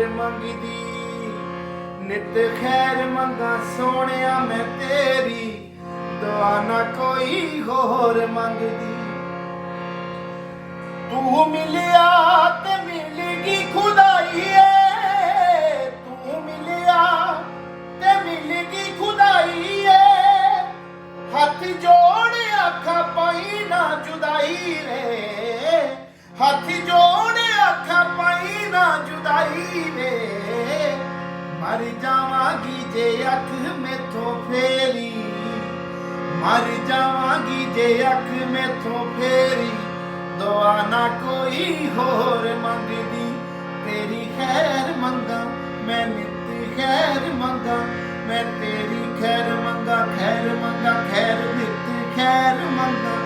मंगदी। नित खैर मंगा सोनिया मैं तेरी, दुआ ना कोई होर मंगदी। तू मिलिया ते मिलगी खुदाई है, तू मिलिया ते मिलगी खुदाई है। हथ जोड़ आखा पाई ना जुदाई रे, हथ जोड़ आखा पाई ना जुदाई रे। मर जावांगी जे अख मैथों फेरी, मर जावांगी जे अख मैथों फेरी। दुआ ना कोई होर मंगदी, तेरी खैर मंगा मैं नित खैर मंगा। मैं तेरी खैर मंगा, खैर मंगा, खैर नित खैर मंगा।